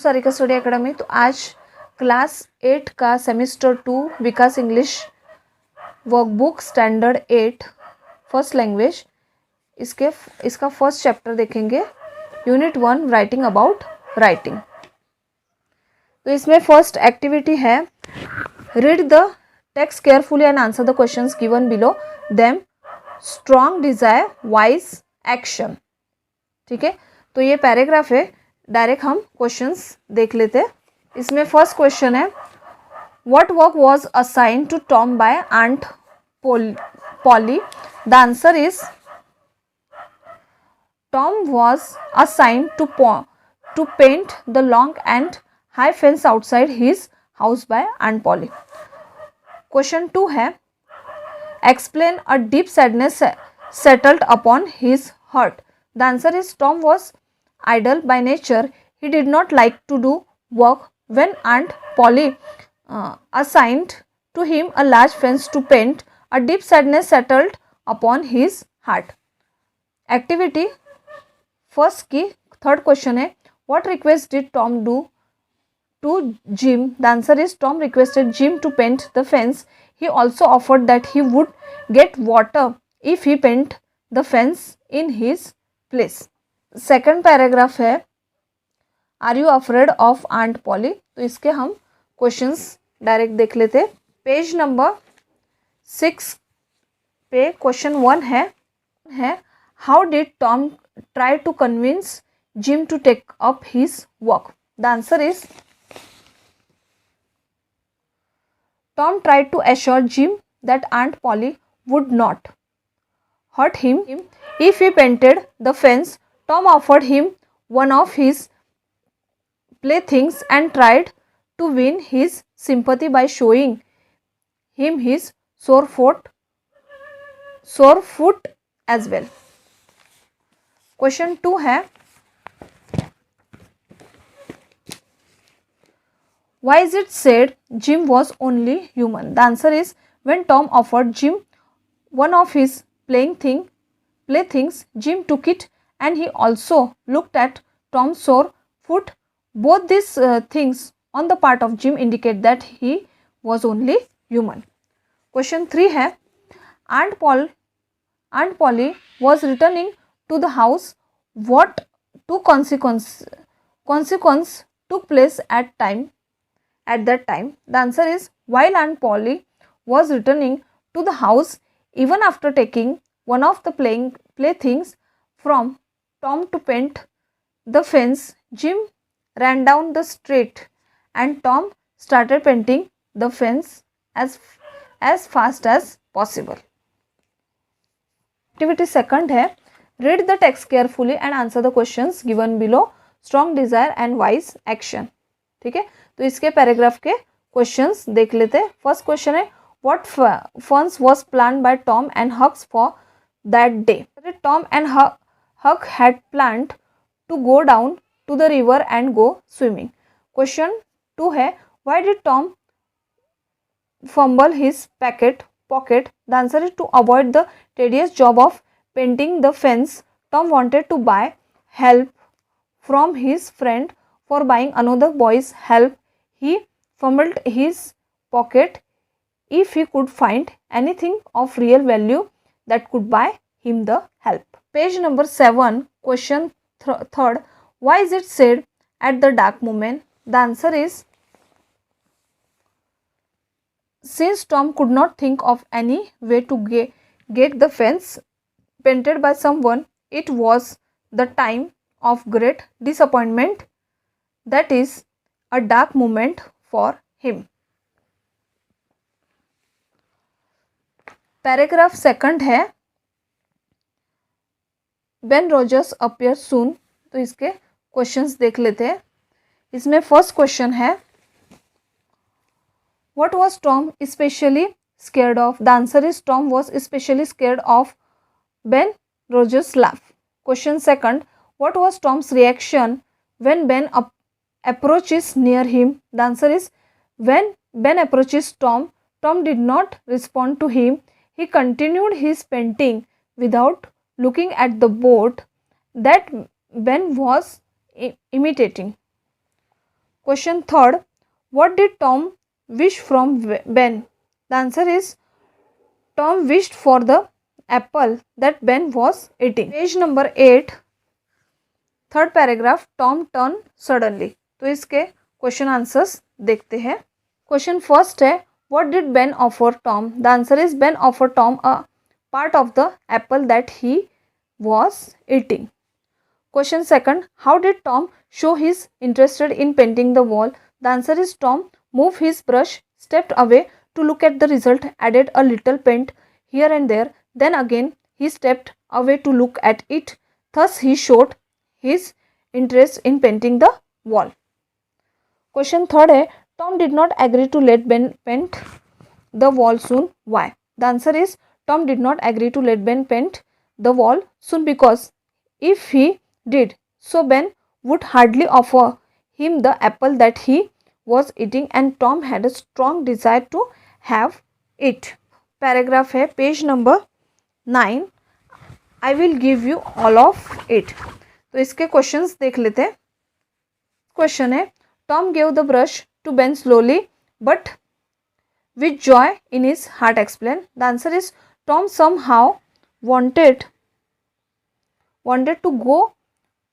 Sarika study academy. तो आज class 8 का semester 2 Vikas English workbook standard 8 first language इसका फर्स्ट चैप्टर देखेंगे, यूनिट 1 राइटिंग अबाउट राइटिंग। तो इसमें फर्स्ट एक्टिविटी है read the text carefully and answer the questions given below them, strong desire wise action. ठीक है, तो ये पैराग्राफ है, डायरेक्ट हम क्वेश्चंस देख लेते हैं। इसमें फर्स्ट क्वेश्चन है what work was assign to Tom by aunt Polly. The answer is Tom was assigned to paint the long and high fence outside his house by aunt Polly. Question 2 है explain a deep sadness settled upon his heart. The answer is Tom was idle by nature. He did not like to do work. When Aunt Polly assigned to him a large fence to paint, a deep sadness settled upon his heart. Activity first की third question है what request did Tom do to Jim? The answer is Tom requested Jim to paint the fence. He also offered that he would get water if he paint the fence in his place. Second paragraph है are you afraid of Aunt Polly. तो इसके हम questions direct देख लेते। Page number 6 पे question 1 है how did Tom try to convince Jim to take up his work. The answer is Tom tried to assure Jim that aunt Polly would not hurt him if he painted the fence. Tom offered him one of his playthings and tried to win his sympathy by showing him his sore foot as well. Question 2 है why is it said Jim was only human? The answer is when Tom offered Jim one of his playthings, Jim took it and he also looked at Tom's sore foot. Both these things on the part of Jim indicate that he was only human. Question 3 है Aunt Polly was returning to the house. What two consequence took place at that time? The answer is while Aunt Polly was returning to the house, even after taking one of the playthings from Tom to paint the fence, Jim ran down the street and Tom started painting the fence as fast as possible. Activity second है read the text carefully and answer the questions given below, strong desire and wise action. ठीक है, तो इसके paragraph के questions देख लेते हैं। First question है what funs was planned by Tom and Huck for that day? Tom and Huck had planned to go down to the river and go swimming. Question 2 है why did Tom fumble his pocket? The answer is to avoid the tedious job of painting the fence. Tom wanted to buy help from his friend. For buying another boy's help, he fumbled his pocket if he could find anything of real value that could buy him the help. Page number 7, question third, why is it said at the dark moment? The answer is since Tom could not think of any way to get the fence painted by someone, it was the time of great disappointment, that is a dark moment for him. Paragraph second है Ben Rogers appear soon. तो इसके questions देख लेते हैं। इसमें first question है what was Tom specially scared of. The answer is Tom was specially scared of Ben Rogers laugh. Question second what was Tom's reaction when Ben approaches near him. The answer is when Ben approaches Tom did not respond to him. He continued his painting without looking at the boat that Ben was imitating. Question third. What did Tom wish from Ben? The answer is Tom wished for the apple that Ben was eating. Page number 8. Third paragraph. Tom turn suddenly. तो इसके question answers देखते हैं. Question first है what did Ben offer Tom. The answer is Ben offer Tom a part of the Apple that he was eating. Question second. How did Tom show his interested in painting the wall? The answer is Tom moved his brush, stepped away to look at the result, added a little paint here and there. Then again he stepped away to look at it. Thus he showed his interest in painting the wall. Question third है Tom did not agree to let Ben paint the wall soon. Why? The answer is Tom did not agree to let Ben paint the wall soon because if he did so Ben would hardly offer him the apple that he was eating and Tom had a strong desire to have it. Paragraph है page number 9. I will give you all of it. तो इसके questions देख लेते हैं. Question है Tom gave the brush to Ben slowly but with joy in his heart. Explain. The answer is Tom somehow wanted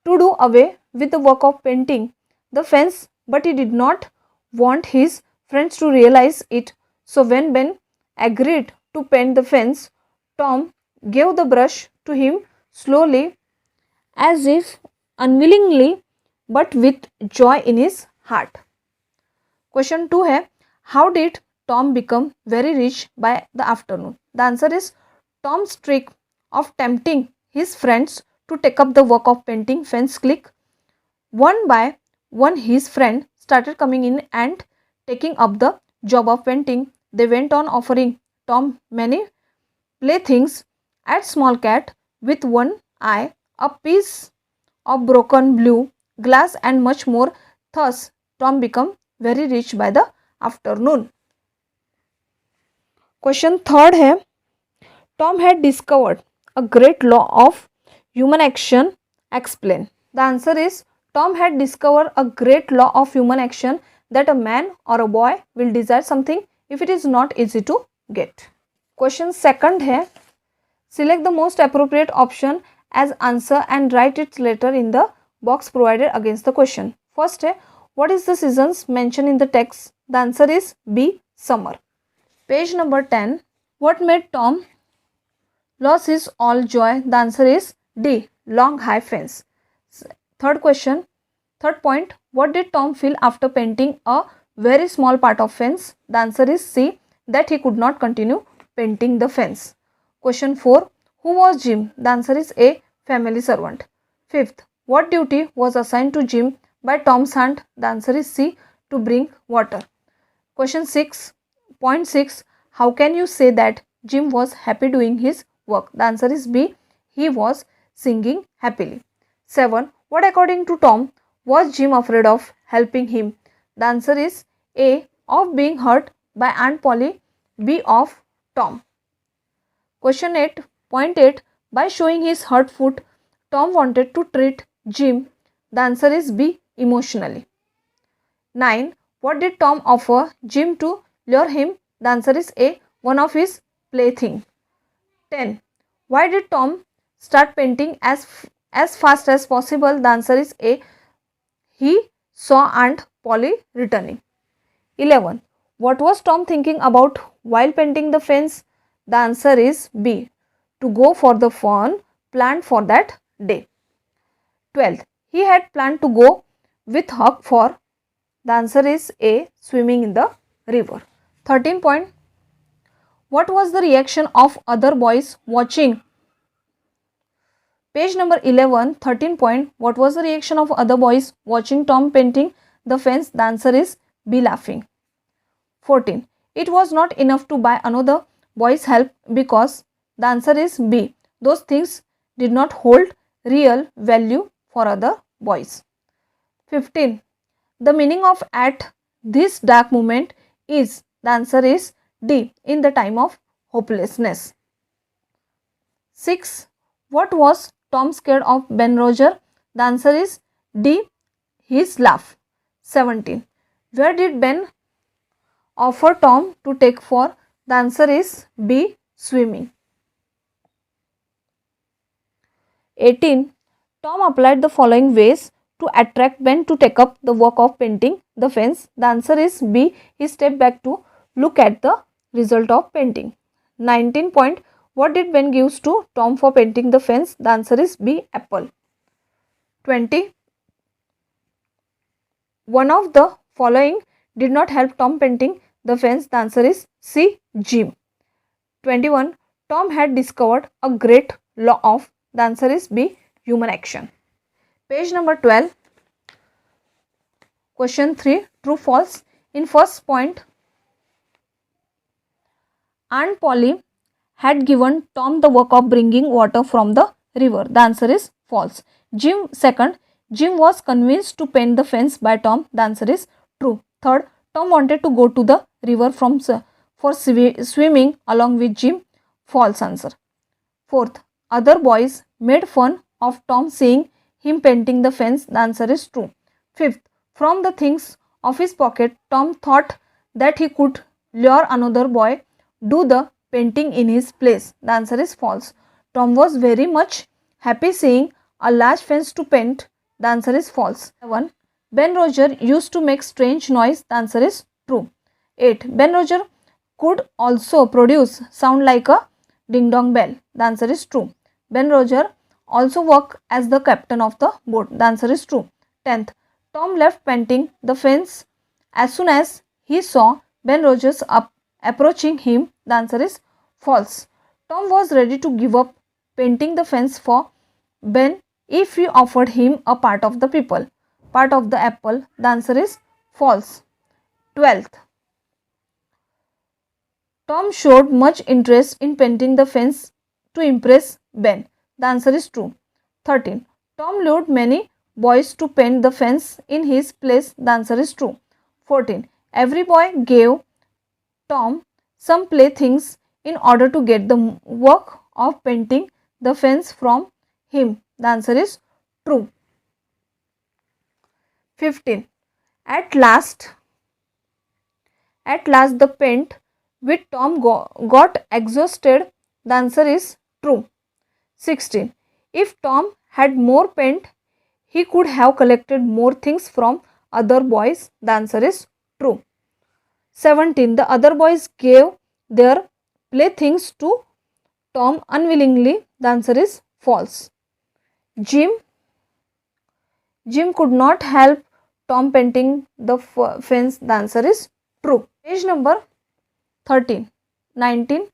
to do away with the work of painting the fence, but he did not want his friends to realize it. So when Ben agreed to paint the fence, Tom gave the brush to him slowly, as if unwillingly, but with joy in his heart. Question 2 है how did Tom become very rich by the afternoon? The answer is Tom's trick of tempting his friends to take up the work of painting fence click. One by one his friend started coming in and taking up the job of painting. They went on offering Tom many playthings, a small cat with one eye, a piece of broken blue glass and much more. Thus Tom became very rich by the afternoon. Question third है Tom had discovered a great law of human action. Explain. The answer is Tom had discovered a great law of human action that a man or a boy will desire something if it is not easy to get. Question second है select the most appropriate option as answer and write its letter in the box provided against the question. First है what is the seasons mentioned in the text? The answer is B. Summer. Page number 10. What made Tom lose his all joy? The answer is D. Long high fence. Third question. Third point. What did Tom feel after painting a very small part of fence? The answer is C. That he could not continue painting the fence. Question 4. Who was Jim? The answer is A. Family servant. Fifth. What duty was assigned to Jim by Tom's aunt? The answer is C. To bring water. Question 6.6. How can you say that Jim was happy doing his work? The answer is B. He was singing happily. 7. What according to Tom was Jim afraid of helping him? The answer is A. Of being hurt by Aunt Polly. B. Of Tom. Question 8.8. By showing his hurt foot, Tom wanted to treat Jim. The answer is B. Emotionally. 9. What did Tom offer Jim to lure him? The answer is A. One of his plaything. 10. Why did Tom start painting as fast as possible? The answer is A. He saw Aunt Polly returning. 11. What was Tom thinking about while painting the fence? The answer is B. To go for the fun planned for that day. 12. He had planned to go with Huck for. The answer is A. Swimming in the river. 13 point. What was the reaction of other boys watching? Page number 11. 13 point. What was the reaction of other boys watching Tom painting the fence? The answer is B. Laughing. 14. It was not enough to buy another boy's help because. The answer is B. Those things did not hold real value for other boys. 15. The meaning of at this dark moment is. The answer is D. In the time of hopelessness. 6. What was Tom scared of Ben Roger? The answer is D. His laugh. 17. Where did Ben offer Tom to take for? The answer is B. Swimming. 18. Tom applied the following ways to attract Ben to take up the work of painting the fence. The answer is B. He stepped back to look at the result of painting. 19 point. What did Ben give to Tom for painting the fence? The answer is B. Apple. 20. One of the following did not help Tom painting the fence. The answer is C. Jim. 21. Tom had discovered a great law of. The answer is B. Human action. Page number 12. Question 3. True false. In first point, Aunt Polly had given Tom the work of bringing water from the river. The answer is false. Second, Jim was convinced to paint the fence by Tom. The answer is true. Third, Tom wanted to go to the river for swimming along with Jim. False answer. Fourth, other boys made fun of Tom seeing him painting the fence. The answer is true. Fifth, from the things of his pocket, Tom thought that he could lure another boy do the painting in his place. The answer is false. Tom was very much happy seeing a large fence to paint. The answer is false. 7. Ben Roger used to make strange noise. The answer is true. 8. Ben Roger could also produce sound like a ding dong bell. The answer is true. Ben Roger also worked as the captain of the boat. The answer is true. 10th. Tom left painting the fence as soon as he saw Ben Rogers approaching him. The answer is false. Tom was ready to give up painting the fence for Ben if he offered him a part of the apple. The answer is false. 12th. Tom showed much interest in painting the fence to impress Ben. The answer is true. 13. Tom lured many boys to paint the fence in his place. The answer is true. 14. Every boy gave Tom some playthings in order to get the work of painting the fence from him. The answer is true. 15. At last the paint with Tom got exhausted. The answer is true. 16. If Tom had more paint, he could have collected more things from other boys. The answer is true. 17. The other boys gave their playthings to Tom unwillingly. The answer is false. Jim could not help Tom painting the fence. The answer is true. Page number 13. 19.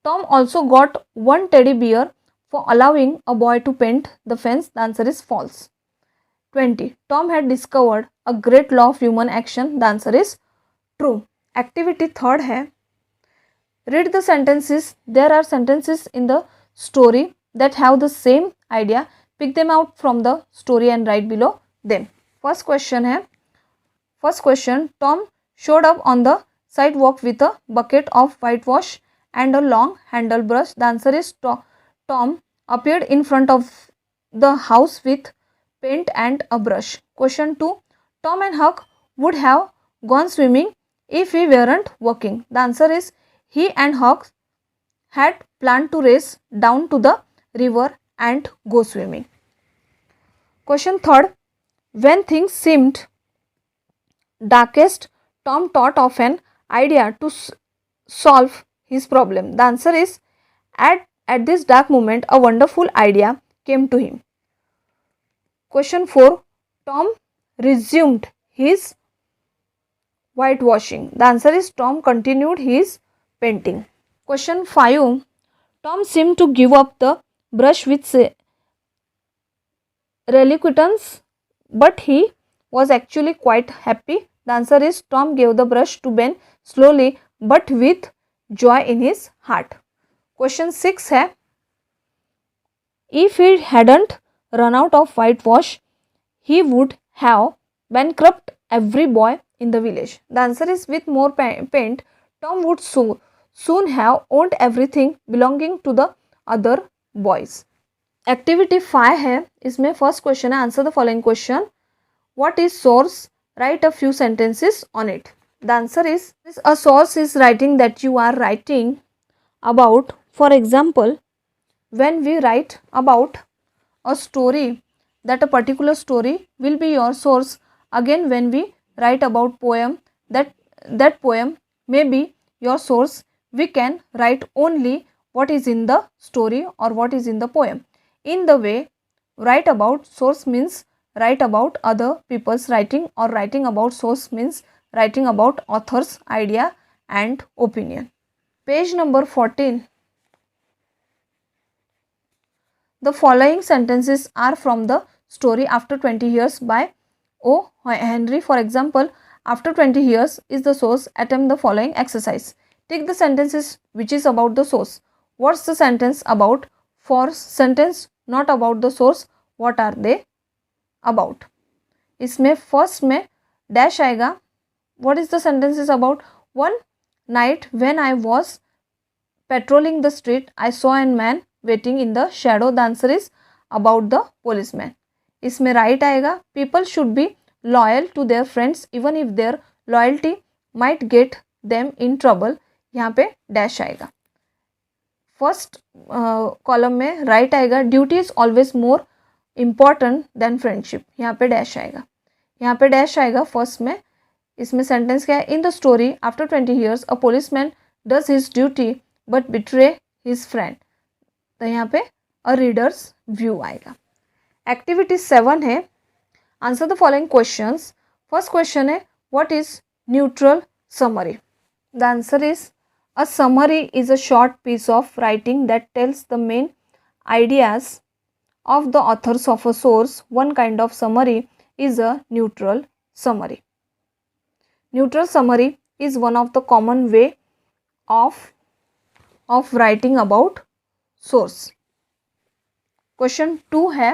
Tom also got one teddy bear for allowing a boy to paint the fence. The answer is false. 20. Tom had discovered a great law of human action. The answer is true. Activity third है. Read the sentences. There are sentences in the story that have the same idea. Pick them out from the story and write below them. First question है. First question. Tom showed up on the sidewalk with a bucket of whitewash and a long handle brush. The answer is Tom appeared in front of the house with paint and a brush. Question 2. Tom and Huck would have gone swimming if he weren't working. The answer is he and Huck had planned to race down to the river and go swimming. Question 3. When things seemed darkest, Tom thought of an idea to solve his problem. The answer is at this dark moment, a wonderful idea came to him. Question 4. Tom resumed his whitewashing. The answer is Tom continued his painting. Question 5. Tom seemed to give up the brush with reluctance, but he was actually quite happy. The answer is Tom gave the brush to Ben slowly but with joy in his heart. Question 6 है. If he hadn't run out of whitewash, he would have bankrupt every boy in the village. The answer is with more paint, Tom would soon have owned everything belonging to the other boys. Activity 5 है. इसमें first question है. Answer the following question. What is source, write a few sentences on it. The answer is, a source is writing that you are writing about. For example, when we write about a story, that a particular story will be your source. Again, when we write about poem, that poem may be your source. We can write only what is in the story or what is in the poem. In the way, write about source means write about other people's writing, or writing about source means writing about author's idea and opinion. Page number 14. The following sentences are from the story After 20 Years by O. Henry. For example, after 20 years is the source. Attempt the following exercise. Take the sentences which is about the source. What's the sentence about? For sentence not about the source, what are they about? इसमें first में dash आएगा. What is the sentence is about? One night when I was patrolling the street, I saw a man waiting in the shadow. The answer is about the policeman. इसमें right आएगा. People should be loyal to their friends even if their loyalty might get them in trouble. यहाँ पे dash आएगा. First column में right आएगा. Duty is always more important than friendship. यहाँ पे dash आएगा. यहाँ पे डैश आएगा फर्स्ट में. इसमें सेंटेंस क्या है? In the story after 20 years a policeman does his duty but betray his friend. तो यहाँ पे अ रीडर्स व्यू आएगा. एक्टिविटी 7 है. Answer the following questions. First question है what is neutral summary. The answer is a summary is a short piece of writing that tells the main ideas of the authors of a source. One kind of summary is a neutral summary. Neutral summary is one of the common way of writing about source. Question 2 है.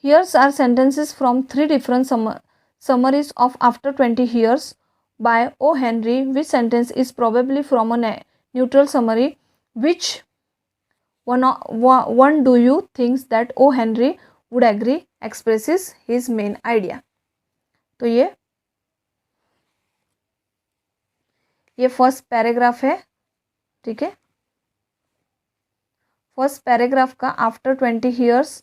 Here are sentences from 3 different summaries of After 20 Years by O. Henry. Which sentence is probably from a neutral summary? Which one do you think that O. Henry would agree expresses his main idea? तो ये first paragraph है. ठीक है. First paragraph का after 20 years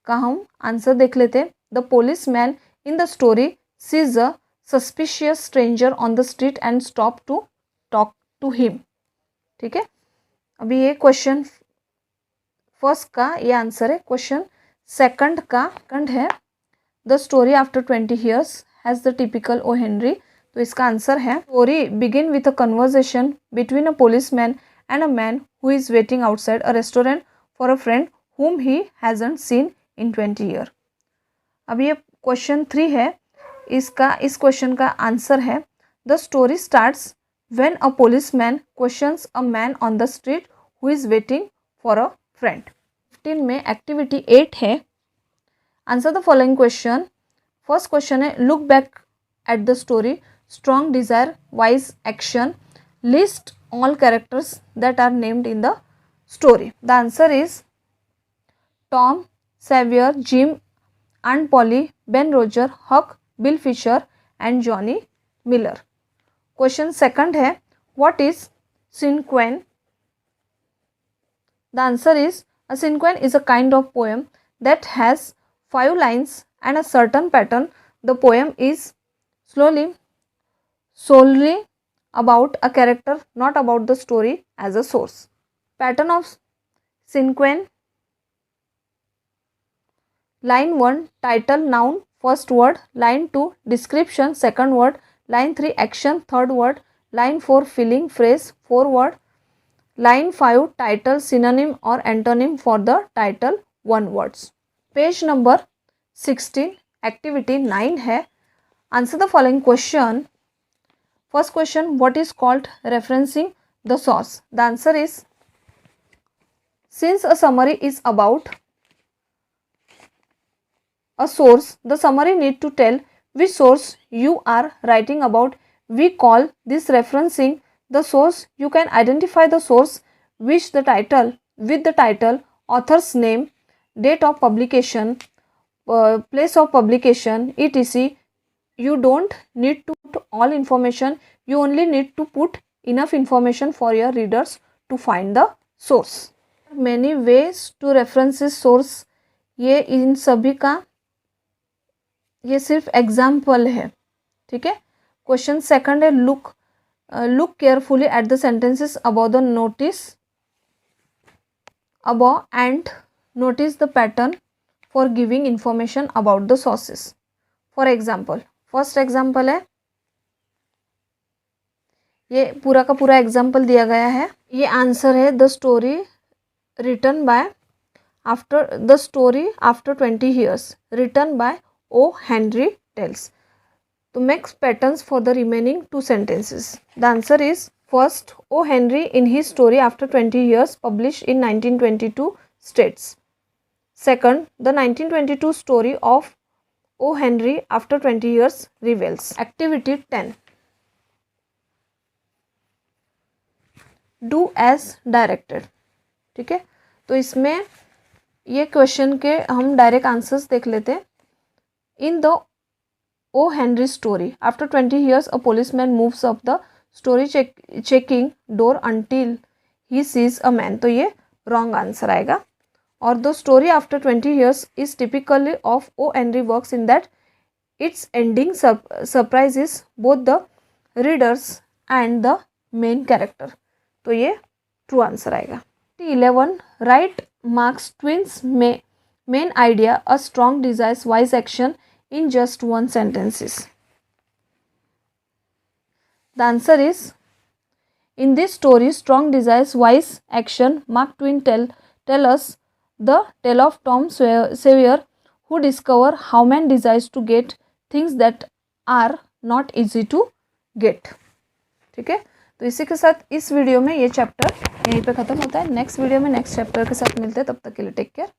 का हम answer देख लेते. The policeman in the story sees a suspicious stranger on the street and stop to talk to him. ठीक है. अभी ये क्वेश्चन फर्स्ट का ये आंसर है. क्वेश्चन सेकंड का कंड है the story after 20 years has the typical O Henry. तो इसका आंसर है story begin with a conversation between a policeman and a man who is waiting outside a restaurant for a friend whom he hasn't seen in 20 years. अभी ये question 3 है. इस question का answer है the story starts when a policeman questions a man on the street who is waiting for a friend. 15 में activity 8 है. Answer the following question. First question है look back at the story. Strong desire wise action. List all characters that are named in the story. The answer is Tom, Sawyer, Jim, Aunt Polly, Ben Roger, Huck, Bill Fisher and Johnny Miller. Question second है what is cinquain? The answer is a cinquain is a kind of poem that has 5 lines and a certain pattern. The poem is solely about a character, not about the story as a source. Pattern of cinquain. Line 1 title noun first word. Line 2 description second word. Line 3 action third word. Line 4 feeling phrase 4 word. Line 5 title synonym or antonym for the title 1 words. Page number 16 activity 9 है. Answer the following question. First question, what is called referencing the source? The answer is since a summary is about a source, the summary need to tell which source you are writing about. We call this referencing the source. You can identify the source with the title, author's name, date of publication, place of publication, etc. You don't need to put all information, you only need to put enough information for your readers to find the source. Many ways to references source, ये इन सभी का ये सिर्फ example है, ठीक है. Question second है, look carefully at the sentences about the notice above and notice the pattern for giving information about the sources. For example, first example है, ये पूरा का पूरा एग्जाम्पल दिया गया है. ये आंसर है, the story written by after 20 years written by O. Henry tells. तो makes patterns for the remaining 2 sentences. The answer is first, O. Henry in his story after 20 years published in 1922 states. Second, the 1922 story of O. Henry after 20 years reveals. Activity 10. Do as directed. ठीक है, तो इसमें ये question के हम direct answers देख लेते हैं. In the O. Henry story, after 20 years, a policeman moves up the story checking door until he sees a man. तो ये रॉन्ग आंसर आएगा. और the story after 20 years is typically of O. Henry works in that its ending surprises both the readers and the main character. तो ये true answer आएगा. 11. Write Marx Twain's main idea, a strong desires wise action, in just one sentences. The answer is, in this story, strong desires wise action, Mark Twain tell us the tale of Tom Sawyer, who discover how man desires to get things that are not easy to get. ठीक है, तो इसी के साथ इस video में ये chapter यहीं पे ख़त्म होता है. नेक्स्ट वीडियो में नेक्स्ट चैप्टर के साथ मिलते हैं. तब तक के लिए टेक केयर.